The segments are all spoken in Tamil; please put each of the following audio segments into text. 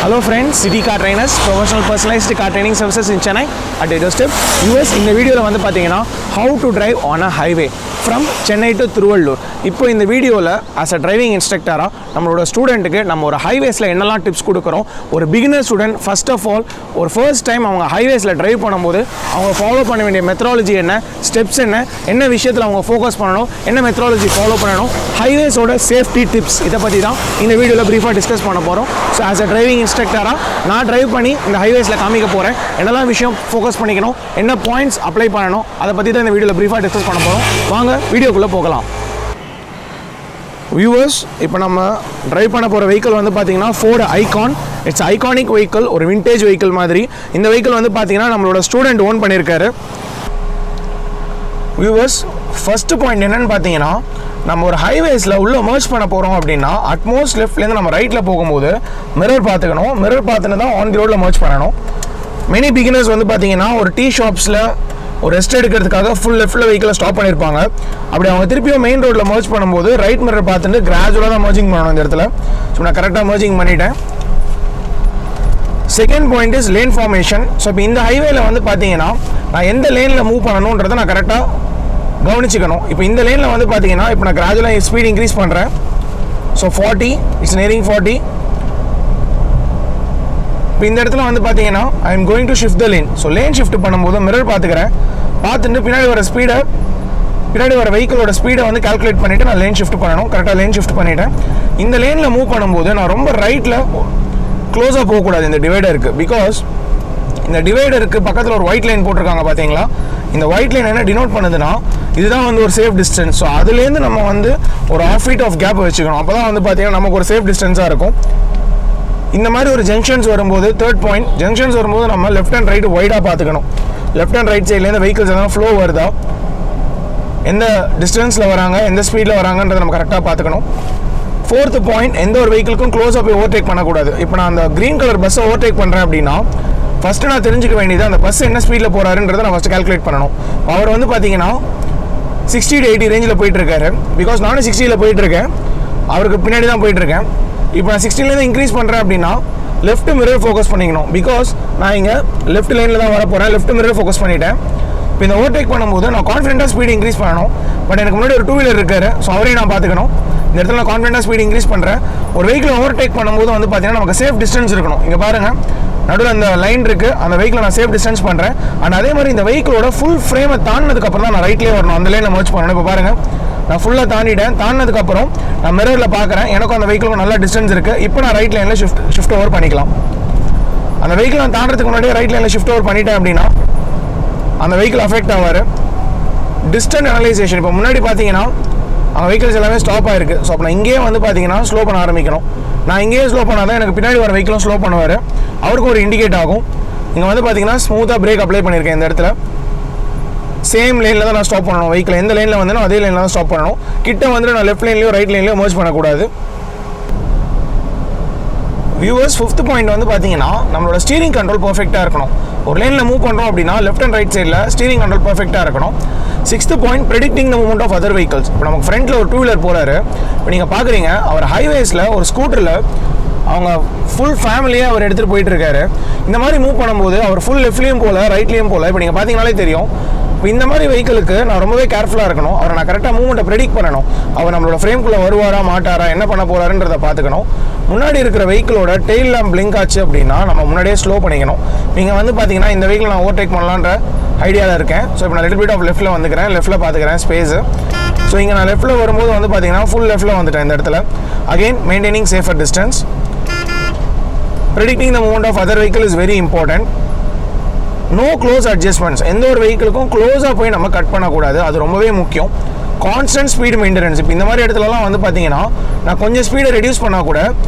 Hello friends, City Car Trainers, professional personalized car training services in Chennai at Doorstep. US இந்த வீடியோல வந்து பாத்தீங்கன்னா how to drive on a highway from Chennai to Thiruvallur. இப்போ இந்த வீடியோல as a driving instructor நம்மளோட ஸ்டூடண்ட்க்கு நம்ம ஒரு ஹைவேஸ்ல என்னெல்லாம் டிப்ஸ் கொடுக்கறோம். ஒரு beginner student first of all ஒரு first time அவங்க ஹைவேஸ்ல டிரைவ் பண்ணும்போது அவங்க ஃபாலோ பண்ண வேண்டிய மெத்தடாலஜி என்ன, ஸ்டெப்ஸ் என்ன விஷயத்துல அவங்க ஃபோக்கஸ் பண்ணணும், என்ன மெத்தடாலஜி ஃபாலோ பண்ணணும், ஹைவேஸோட சேஃப்டி டிப்ஸ் இத பத்தி தான் இந்த வீடியோல பிரீஃபா டிஸ்கஸ் பண்ண போறோம். So as a driving instructor நான் டிரைவ் பண்ணி இந்த ஹைவேஸ்ல காமிக்க போறேன். என்னெல்லாம் விஷயம் ஃபோக்கஸ் பண்ணிக்கணும், என்ன பாயிண்ட்ஸ் அப்ளை பண்ணணும், அத பத்தி தான் இந்த வீடியோல பிரீஃபா டிஸ்கஸ் பண்ண போறோம். வாங்க வீடியோக்குள்ள போகலாம். வியூவர்ஸ், இப்போ நம்ம டிரைவ் பண்ண போகிற வெஹிக்கிள் வந்து பார்த்தீங்கன்னா Ford icon. It's iconic vehicle, ஒரு விண்டேஜ் வெஹிக்கிள் மாதிரி. இந்த வெஹிக்கிள் வந்து பார்த்தீங்கன்னா நம்மளோட ஸ்டூடெண்ட் ஓன் பண்ணியிருக்காரு. வியூவர்ஸ், ஃபஸ்ட்டு பாயிண்ட் என்னென்னு பார்த்தீங்கன்னா, நம்ம ஒரு ஹைவேஸில் உள்ளே மர்ஜ் பண்ண போகிறோம் அப்படின்னா அட்மோஸ்ட் லெஃப்ட்லேருந்து நம்ம ரைட்டில் போகும்போது மிரர் பார்த்துக்கணும். மிரர் பார்த்துன்னு தான் ஆன் தி ரோடில் மர்ஜ் பண்ணணும். மெனி பிகினர்ஸ் வந்து பார்த்தீங்கன்னா ஒரு டீ ஷாப்ஸில் ஒரு ரெஸ்ட் எடுக்கிறதுக்காக ஃபுல் லெஃப்ட்டில் வெஹிக்கிளை ஸ்டாப் பண்ணியிருப்பாங்க. அப்படி அவங்க திருப்பியும் மெயின் ரோட்டில் மர்ஜ் பண்ணும்போது ரைட் மிரர் பார்த்துட்டு கிராஜுவலாக தான் மர்ஜிங் பண்ணணும் இந்த இடத்துல. ஸோ நான் கரெக்டாக மர்ஜிங் பண்ணிட்டேன். Second point is lane formation. So இப்போ இந்த ஹைவேல வந்து பார்த்தீங்கன்னா நான் எந்த லேனில் மூவ் பண்ணணுன்றதை நான் கரெக்டாக கவனிச்சுக்கணும். இப்போ இந்த லேனில் வந்து பார்த்தீங்கன்னா இப்போ நான் கிராஜுவலாக ஸ்பீட் இன்க்ரீஸ் பண்ணுறேன். So 40 it's nearing 40. இப்போ இந்த இடத்துல வந்து பார்த்தீங்கன்னா I am going to shift the lane. So lane shift பண்ணும்போது மிரர் பார்த்துக்கிறேன். பார்த்துட்டு பின்னாடி வர வெஹிக்கிளோட ஸ்பீடை வந்து கால்குலேட் பண்ணிவிட்டு நான் லேன் ஷிஃப்ட் பண்ணணும். கரெக்டாக லேன் ஷிஃப்ட் பண்ணிவிட்டேன். இந்த லேனில் மூவ் பண்ணும்போது நான் ரொம்ப ரைட்டில் க்ளோஸாக போகக்கூடாது இந்த டிவைடருக்கு. பிகாஸ் இந்த டிவைடருக்கு பக்கத்தில் ஒரு ஒயிட் லைன் போட்டிருக்காங்க பார்த்தீங்களா. இந்த ஒயிட் லைன் என்ன டினோட் பண்ணுதுன்னா இதுதான் வந்து ஒரு சேஃப் டிஸ்டன்ஸ். ஸோ அதுலேருந்து நம்ம வந்து ஒரு ½ ஃபீட் ஆஃப் கேப் வச்சுக்கணும். அப்போ தான் வந்து பார்த்தீங்கன்னா நமக்கு ஒரு சேஃப் டிஸ்டன்ஸாக இருக்கும். இந்த மாதிரி ஒரு ஜங்ஷன்ஸ் வரும்போது, தேர்ட் பாயிண்ட், ஜங்ஷன்ஸ் வரும்போது நம்ம லெஃப்ட் அண்ட் ரைட் வைடாக பார்த்துக்கணும். லெஃப்ட் அண்ட் ரைட் சைட்லேருந்து வெஹிக்கிள்ஸ் எதாவது ஃப்ளோ வருதா, எந்த டிஸ்டன்ஸில் வராங்க, எந்த ஸ்பீடில் வராங்கன்றதை நம்ம கரெக்டாக பார்த்துக்கணும். ஃபோர்த் பாயிண்ட், எந்த ஒரு வெஹிக்கிளுக்கும் க்ளோஸாக போய் ஓவர்டேக் பண்ணக்கூடாது. இப்போ நான் அந்த க்ரீன் கலர் பஸ்ஸை ஓவர்டேக் பண்ணுறேன் அப்படின்னா ஃபஸ்ட்டு நான் தெரிஞ்சுக்க வேண்டியது அந்த பஸ் என்ன ஸ்பீடில் போகிறாருன்றதை நான் ஃபஸ்ட்டு கால்குலேட் பண்ணணும். அவர் வந்து பார்த்தீங்கன்னா 60 to 80 ரேஞ்சில் போயிட்டுருக்காரு. பிகாஸ் நானும் 60ல் போயிட்டுருக்கேன், அவருக்கு பின்னாடி தான் போயிட்டுருக்கேன். இப்போ நான் 16லேருந்து இன்க்ரீஸ் பண்ணுறேன் அப்படின்னா லெஃப்ட் மிரர் ஃபோக்கஸ் பண்ணிக்கணும். பிகாஸ் நான் இங்கே லெஃப்ட் லைனில் தான் வர போகிறேன். லெஃப்ட் மிரர் ஃபோக்கஸ் பண்ணிவிட்டேன். இப்போ இந்த ஓவர்டேக் பண்ணும்போது நான் கான்ஃபிடென்ட்டாக ஸ்பீடு இன்க்ரீஸ் பண்ணணும். பட் எனக்கு முன்னாடி ஒரு 2 வீலர் இருக்காரு. ஸோ அவரையும் நான் பார்த்துக்கணும். இந்த இடத்துல நான் கான்ஃபிடென்ட்டாக ஸ்பீடு இன்க்ரீஸ் பண்ணுறேன். ஒரு வெஹிக்கிள் ஓவர்டேக் பண்ணும்போது வந்து பார்த்தீங்கன்னா நமக்கு சேஃப் டிஸ்டன்ஸ் இருக்கணும். இங்கே பாருங்கள், நடுவில் அந்த லைன் இருக்குது, அந்த வெஹிக்கிளை நான் சேஃப் டிஸ்டன்ஸ் பண்ணுறேன். அண்ட் அதே மாதிரி இந்த வெஹிக்கிளோட ஃபுல் ஃப்ரேமை தாண்டினதுக்கப்புறம் தான் நான் ரைட்லேயே வரணும். அந்த லைனில் மர்ஜ் பண்ணணும். இப்போ பாருங்கள், நான் ஃபுல்லாக தாண்டினதுக்கப்புறம் நான் மிரரில் பார்க்குறேன், எனக்கும் அந்த வெஹிக்கிளுக்கும் நல்ல டிஸ்டன்ஸ் இருக்குது. இப்போ நான் ரைட் லைனில் ஷிஃப்ட் ஓவர் பண்ணிக்கலாம். அந்த வெஹிக்கிள் நான் தாண்டறதுக்கு முன்னாடியே ரைட் லைனில் ஷிஃப்ட் ஓவர் பண்ணிட்டேன் அப்படின்னா அந்த வெஹிக்கிள் அஃபெக்ட் ஆவார். டிஸ்டன்ஸ் அனலைசேஷன், இப்போ முன்னாடி பார்த்தீங்கன்னா அவங்க வெஹிக்கிள்ஸ் எல்லாமே ஸ்டாப் ஆகிருக்கு. ஸோ அப்போ நான் இங்கேயே வந்து பார்த்தீங்கன்னா ஸ்லோ பண்ண ஆரம்பிக்கணும். நான் இங்கேயே ஸ்லோ பண்ணால் தான் எனக்கு பின்னாடி வர வெஹிக்கிளும் ஸ்லோ பண்ணுவார். அவருக்கும் ஒரு இண்டிகேட் ஆகும். இங்கே வந்து பார்த்தீங்கன்னா ஸ்மூத்தாக பிரேக் அப்ளை பண்ணியிருக்கேன். இந்த இடத்துல சேம் லைனில் தான் நான் ஸ்டாப் பண்ணணும். வெஹிக்கிள் எந்த லைனில் வந்தேனோ அதே லைனில் தான் ஸ்டாப் பண்ணணும். கிட்ட வந்துட்டு நான் லெஃப்ட் லைன்லையோ ரைட் லைன்லையோ மர்ஜ் பண்ணக்கூடாது. வியூவர்ஸ், ஃபிஃப்த் பாயிண்ட் வந்து பார்த்தீங்கன்னா நம்மளோட ஸ்டீரிங் கண்ட்ரோல் பர்ஃபெக்டாக இருக்கணும். ஒரு லைனில் மூவ் பண்ணுறோம் அப்படின்னா லெஃப்ட் அண்ட் ரைட் சைடில் ஸ்டீரிங் கண்ட்ரோல் பர்ஃபெக்டாக இருக்கணும். Sixth point, predicting the movement of other vehicles. இப்போ நமக்கு ஃப்ரண்ட்டில் ஒரு 2 வீலர் போகிறாரு. இப்போ நீங்கள் பார்க்குறீங்க, அவர் ஹைவேஸில் ஒரு ஸ்கூட்டரில் அவங்க ஃபுல் ஃபேமிலியாக அவர் எடுத்துகிட்டு போயிட்டுருக்காரு. இந்த மாதிரி மூவ் பண்ணும்போது அவர் ஃபுல் லெஃப்ட்லேயும் போகல, ரைட்லேயும் போகல. இப்போ நீங்கள் பார்த்தீங்கனாலே தெரியும். இப்போ இந்த மாதிரி வெஹிக்கிளுக்கு நான் ரொம்பவே கேர்ஃபுல்லாக இருக்கணும். அவரை நான் கரெக்டாக மூவ்மெண்ட்டை ப்ரெடிக்ட் பண்ணணும். அவர் நம்மளோட ஃப்ரேம்குள்ளே வருவாரா மாட்டாரா, என்ன பண்ண போகிறாருன்றதை பார்த்துக்கணும். முன்னாடி இருக்கிற வெஹிக்கிளோட டெயில் லேம்ப் பிளிங்க் ஆச்சு அப்படின்னா நம்ம முன்னாடியே ஸ்லோ பண்ணிக்கணும். நீங்கள் வந்து பார்த்தீங்கன்னா இந்த வெஹிக்கிள் நான் ஓவர்டேக் பண்ணலான்ற ஐடியாவில் இருக்கேன். ஸோ இப்போ நான் லிட்டில் பிட் ஆஃப் லெஃப்ட்டில் வந்துக்கிறேன், லெஃப்ட்டில் பார்த்துக்கிறேன் ஸ்பேஸு. ஸோ இங்கே நான் லெஃப்ட்டில் வரும்போது வந்து பார்த்தீங்கன்னா ஃபுல் லெஃப்ட்டில் வந்துட்டேன். இந்த இடத்துல again maintaining safer distance. Predicting the movement of other vehicle is very important. No close adjustments. எந்த ஒரு வெஹிக்கிளுக்கும் க்ளோஸாக போய் நம்ம கட் பண்ணக்கூடாது. அது ரொம்பவே முக்கியம். Constant speed maintenance. இப்போ இந்த மாதிரி இடத்துலலாம் வந்து பார்த்தீங்கன்னா நான் கொஞ்சம் ஸ்பீடை ரெடியூஸ் பண்ணால் கூட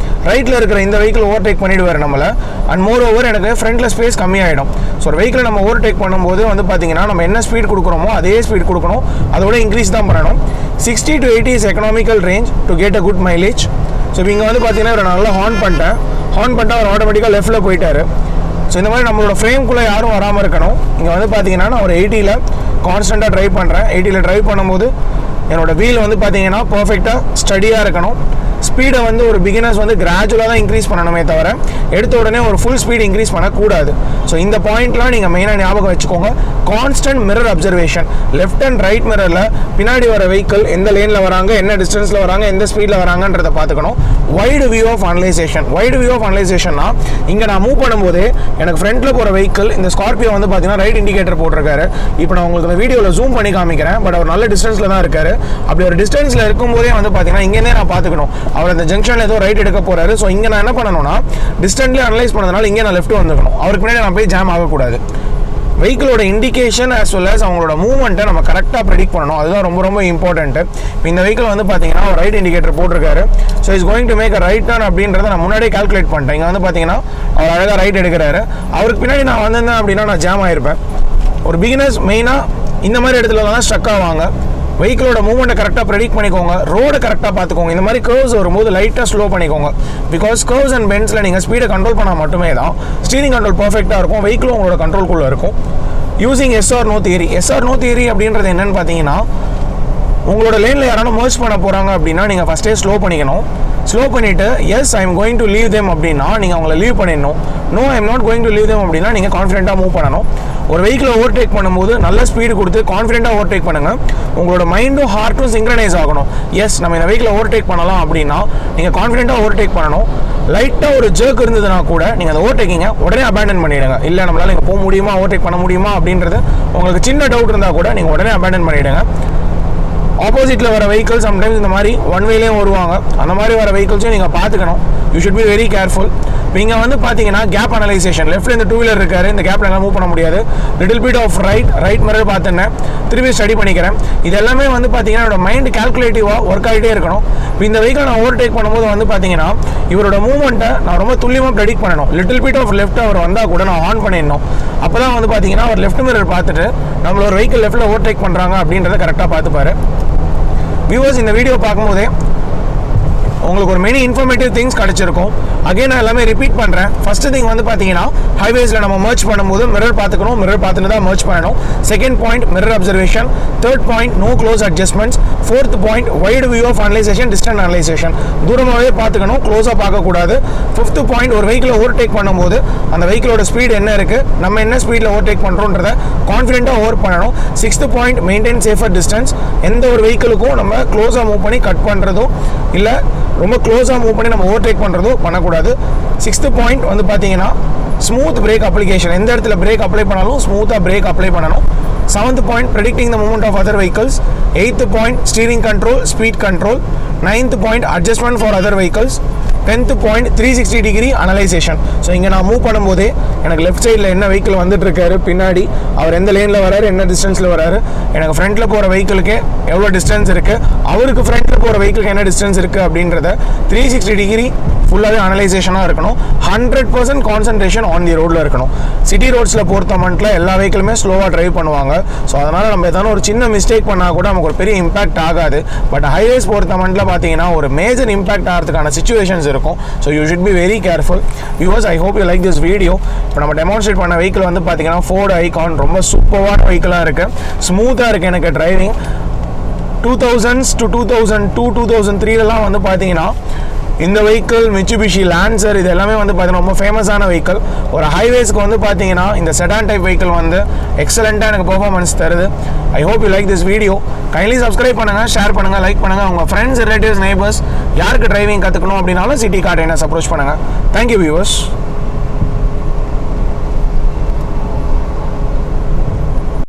ரைட்டில் இருக்கிற இந்த வெஹிக்கிள் ஓவர்டேக் பண்ணிவிடுவார் நம்மளை. அண்ட் மோர் ஓவர் எனக்கு ஃப்ரண்ட்டில் ஸ்பேஸ் கம்மியாகிடும். ஸோ ஒரு வெஹிக்கிளை நம்ம ஓவர்டேக் பண்ணும்போது வந்து பார்த்தீங்கன்னா நம்ம என்ன ஸ்பீட் கொடுக்குறோமோ அதே ஸ்பீட் கொடுக்கணும். அதோட இன்க்ரீஸ் தான் பண்ணணும். 60 to 80 is economical range to get a good mileage. So இப்போ இங்கே வந்து பார்த்தீங்கன்னா இவர் நல்லா ஹார்ன் பண்ணிட்டேன். அவர் ஆட்டோமேட்டிக்காக லெஃப்ட்டில் போயிட்டார். ஸோ இந்த மாதிரி நம்மளோட ஃப்ரேம்குள்ளே யாரும் வராமல் இருக்கணும். இங்கே வந்து பார்த்தீங்கன்னா நான் ஒரு 80ல் கான்ஸ்டண்ட்டாக ட்ரைவ் பண்ணுறேன். 80ல் ட்ரைவ் பண்ணும்போது என்னோடய வீல் வந்து பார்த்தீங்கன்னா பர்ஃபெக்டாக ஸ்டடியாக இருக்கணும். ஸ்பீடை வந்து ஒரு பிகினர்ஸ் வந்து கிராஜுவலாக தான் இன்க்ரீஸ் பண்ணணுமே தவிர எடுத்த உடனே ஒரு ஃபுல் ஸ்பீட் இன்க்ரீஸ் பண்ணக்கூடாது. ஸோ இந்த பாயிண்ட்லாம் நீங்கள் மெயினாக ஞாபகம் வச்சுக்கோங்க. Constant mirror observation, left and right மிரரில் பின்னாடி வர வெஹிக்கிள் எந்த லேனில் வராங்க, என்ன டிஸ்டன்ஸில் வராங்க, எந்த ஸ்பீடில் வராங்கன்றதை பார்த்துக்கணும். Wide view of analysation. Wide view of அனலைசேஷன்னா இங்கே நான் மூவ் பண்ணும்போது எனக்கு ஃப்ரண்ட்டில் போகிற வெஹிக்கிள் இந்த ஸ்கார்பியோ வந்து பார்த்தீங்கன்னா ரைட் இண்டிகேட்டர் போட்டிருக்காரு. இப்போ நான் உங்களுக்கு இந்த வீடியோவில் ஜூம் பண்ணி காமிக்கிறேன். பட் அவர் நல்ல டிஸ்டன்ஸில் தான் இருக்காரு. அப்படி ஒரு டிஸ்டன்ஸில் இருக்கும்போதே வந்து பார்த்தீங்கன்னா இங்கேருந்தே நான் பார்த்துக்கணும் அவர் அந்த ஜங்ஷனில் ஏதோ ரைட் எடுக்க போகிறாரு. ஸோ இங்கே நான் என்ன பண்ணணும்னா டிஸ்டன்ஸ்லேயே அனலைஸ் பண்ணதுனால இங்கே நான் லெஃப்ட் வந்துக்கணும். அவருக்கு முன்னாடி நான் போய் ஜாம் ஆகக்கூடாது. வெஹிக்கிளோட இண்டிகேஷன் as well as அவங்களோட மூவ்மெண்ட்டை நம்ம கரெக்டாக ப்ரெடிக்ட் பண்ணணும். அதுதான் ரொம்ப ரொம்ப இம்பார்ட்டன்ட்டு. இப்போ இந்த வெஹிக்கிள் வந்து பார்த்தீங்கன்னா ஒரு ரைட் இண்டிகேட்டர் போட்டிருக்காரு. So is going to make a right turn அப்படின்றத நான் முன்னாடியே கால்குலேட் பண்ணிட்டேன். இங்கே வந்து பார்த்தீங்கன்னா அவர் அழகாக ரைட் எடுக்கிறாரு. அவருக்கு பின்னாடி நான் வந்திருந்தேன் அப்படின்னா நான் ஜாம் ஆகிருப்பேன். ஒரு பிகினர்ஸ் மெயினாக இந்த மாதிரி இடத்துலலாம் தான் ஸ்ட்ரக் ஆவாங்க. வெஹிக்கிளோட மூவ்மெண்ட்டை கரெக்டாக ப்ரெடிக்ட் பண்ணிக்கோங்க. ரோடை கரெக்டாக பார்த்துக்கோங்க. இந்த மாதிரி கர்வ்ஸ் வரும்போது லைட்டாக ஸ்லோ பண்ணிக்கோங்க. பிகாஸ் கர்வ்ஸ் அண்ட் பெண்ட்ஸில் நீங்கள் ஸ்பீடை கண்ட்ரோல் பண்ணால் மட்டுமே தான் ஸ்டீரிங் கண்ட்ரோல் பர்ஃபெக்டாக இருக்கும். வெஹிக்கிளும் உங்களோட கண்ட்ரோல்குள்ளே இருக்கும். Using S R no theory. S R no theory அப்படின்றது என்னென்னு பார்த்தீங்கன்னா உங்களோட லேனில் யாராலும் மர்ஜ் பண்ண போகிறாங்க அப்படின்னா நீங்கள் ஃபஸ்ட்டே ஸ்லோ பண்ணிக்கணும். ஸ்லோ பண்ணிவிட்டு yes I am going to leave them அப்படின்னா நீங்கள் அவங்கள லீவ் பண்ணிடணும். No I am not going to leave them அப்படின்னா நீங்கள் கான்ஃபிடென்ட்டாக மூவ் பண்ணணும். ஒரு வெஹிக்கிளை ஓவர்டேக் பண்ணும்போது நல்ல ஸ்பீடு கொடுத்து கான்ஃபிடென்ட்டாக ஓவர்டேக் பண்ணுங்கள். உங்களோட மைண்டும் ஹார்ட்டும் சிங்க்ரனைஸ் ஆகணும். எஸ் நம்ம இந்த வெஹிக்கிளை ஓவர்டேக் பண்ணலாம் அப்படின்னா நீங்கள் கான்ஃபிடென்ட்டாக ஓவர்டேக் பண்ணணும். லைட்டாக ஒரு ஜர்க் இருந்ததுன்னா கூட நீங்கள் அதை ஓவர்டேக்கிங்க உடனே அபேண்டன் பண்ணிவிடுங்க. இல்லை நம்மளால் இங்கே போக முடியுமா, ஓவர்டேக் பண்ண முடியுமா அப்படின்றது உங்களுக்கு சின்ன டவுட் இருந்தால் கூட நீங்கள் உடனே அபேண்டன் பண்ணிவிடுங்க. ஆப்போசிட்டில் வர வெஹிக்கிள் சம்டைம்ஸ் இந்த மாதிரி ஒன் வேலையும் வருவாங்க. அந்த மாதிரி வர வெஹிக்கிள்ஸையும் நீங்கள் பார்த்துக்கணும். You should be very careful. இப்போ இங்கே வந்து பார்த்தீங்கன்னா கேப் அனலைசேஷன். லெஃப்ட்டில் இந்த டூ வீலர் இருக்காரு. இந்த கேப்பில் எல்லாம் மூவ் பண்ண முடியாது. Little bit of right mirror பார்த்துன்னேன். திரும்பி ஸ்டடி பண்ணிக்கிறேன். இது எல்லாமே வந்து பார்த்தீங்கன்னா என்னோட மைண்ட் கால்குலேட்டிவாக ஒர்க் ஆகிட்டே இருக்கணும். இப்போ இந்த வெஹிக்கிள் நான் ஓவர்டேக் பண்ணும்போது வந்து பார்த்தீங்கன்னா இவரோட மூவ்மெண்ட்டை நான் ரொம்ப துல்லியமாக ப்ரெடிக்ட் பண்ணணும். Little bit of left our வந்தால் கூட நான் ஆன் பண்ணிடணும். அப்போ தான் வந்து பார்த்தீங்கன்னா அவர் லெஃப்ட் மிரர் பார்த்துட்டு நம்மள ஒரு வெஹிக்கிள் லெஃப்ட்டில் ஓவர்டேக் பண்ணுறாங்க அப்படின்றத கரெக்டாக பார்த்துப்பாரு. வியூவர்ஸ் இந்த வீடியோ பார்க்கும்போதே உங்களுக்கு ஒரு மெனி இன்ஃபர்மேட்டிவ் திங்ஸ் கிடச்சிருக்கும். அகைன் நான் எல்லாமே ரிப்பீட் பண்ணுறேன். ஃபஸ்ட்டு திங் வந்து பார்த்தீங்கன்னா ஹைவேஸில் நம்ம மர்ச் பண்ணும்போது மிரர் பார்த்துக்கணும். மிரர் பார்த்துட்டு தான் மர்ச் பண்ணணும். Second point mirror observation. Third point no close adjustments. Fourth point wide view of analysation, distance analysation. தூரமாகவே பார்த்துக்கணும், க்ளோஸாக பார்க்கக்கூடாது. ஃபிஃப்த் பாயிண்ட் ஒரு வெஹிக்கிளை ஓவர்டேக் பண்ணும்போது அந்த வெஹிக்கிளோட ஸ்பீடு என்ன இருக்குது, நம்ம என்ன ஸ்பீடில் ஓவர்டேக் பண்ணுறோன்றதை கான்ஃபிடென்ட்டாக ஓவர் பண்ணணும். Sixth point maintain safer distance. எந்த ஒரு வெஹிக்கிளுக்கும் நம்ம க்ளோஸாக மூவ் பண்ணி கட் பண்ணுறதோ இல்லை ரொம்ப க்ளோஸாக மூவ் பண்ணி நம்ம ஓவர்டேக் பண்ணுறதோ பண்ணக்கூடாது. சிக்ஸ்த்து பாயிண்ட் வந்து பார்த்தீங்கன்னா ஸ்மூத் பிரேக் அப்ளிகேஷன். எந்த இடத்துல பிரேக் அப்ளை பண்ணாலும் ஸ்மூத்தாக பிரேக் அப்ளை பண்ணணும். Seventh point predicting the movement of other vehicles. Eighth point steering control, speed control. Ninth point adjustment for other vehicles. 10th point 360 degree analysation. So இங்கே நான் மூவ் பண்ணும்போதே எனக்கு லெஃப்ட் சைடில் என்ன வெஹிக்கிள் வந்துட்டு இருக்காரு, பின்னாடி அவர் எந்த லேனில் வராரு, என்ன டிஸ்டன்ஸில் வராரு, எனக்கு ஃப்ரண்ட்டில் போகிற வெஹிக்கிளுக்கு எவ்வளோ டிஸ்டன்ஸ் இருக்குது, அவருக்கு ஃப்ரண்ட்டில் போகிற வெஹிக்கிளுக்கு என்ன டிஸ்டன்ஸ் இருக்குது அப்படின்றத 360 டிகிரி ஃபுல்லாகவே அனலைசேஷனாக இருக்கணும். 100% கான்சன்ட்ரேஷன் ஆன் தி ரோடில் இருக்கணும். சிட்டி ரோட்ஸில் பொறுத்த மட்டும் எல்லா வெஹிக்கிளுமே ஸ்லோவாக ட்ரைவ் பண்ணுவாங்க. ஸோ அதனால் நம்ம எதான ஒரு சின்ன மிஸ்டேக் பண்ணால் கூட நமக்கு ஒரு பெரிய இம்பாக்ட் ஆகாது. பட் ஹைவேஸ் பொறுத்த மட்டும் பார்த்தீங்கன்னா ஒரு மேஜர் இம்பாக்ட் ஆகிறதுக்கான சிச்சுவேஷன்ஸ் இருக்கும். So you should be very careful. Viewers, I hope you like this video. இப்போ நம்ம டெமான்ஸ்ட்ரேட் பண்ண வெஹிக்கிள் வந்து பார்த்தீங்கன்னா ஃபோர்டு ஐகான். ரொம்ப சூப்பரான வெஹிக்கிளாக இருக்குது, ஸ்மூத்தாக இருக்குது எனக்கு டிரைவிங். 2000s to 2002 2003 வந்து பார்த்தீங்கன்னா இந்த வெஹிக்கிள் மிட்சுபிஷி லான்சர் இது எல்லாமே வந்து பார்த்தீங்கன்னா ரொம்ப ஃபேமஸான வெஹிக்கிள். ஒரு ஹைவேஸ்க்கு வந்து பார்த்தீங்கன்னா இந்த செடான் டைப் வெஹிக்கிள் வந்து எக்ஸலண்ட்டாக எனக்கு பெர்ஃபார்மன்ஸ் தருது. I hope you like this video. Kindly subscribe பண்ணுங்கள், ஷேர் பண்ணுங்கள், லைக் பண்ணுங்கள். உங்கள் ஃப்ரெண்ட்ஸ், ரிலேட்டிவ்ஸ், நெய்பர்ஸ் யாருக்கு டிரைவிங் கற்றுக்கணும் அப்படின்னாலும் சிட்டி கார் ட்ரெயினர்ஸ் அப்ரோச் பண்ணுங்கள். Thank you viewers.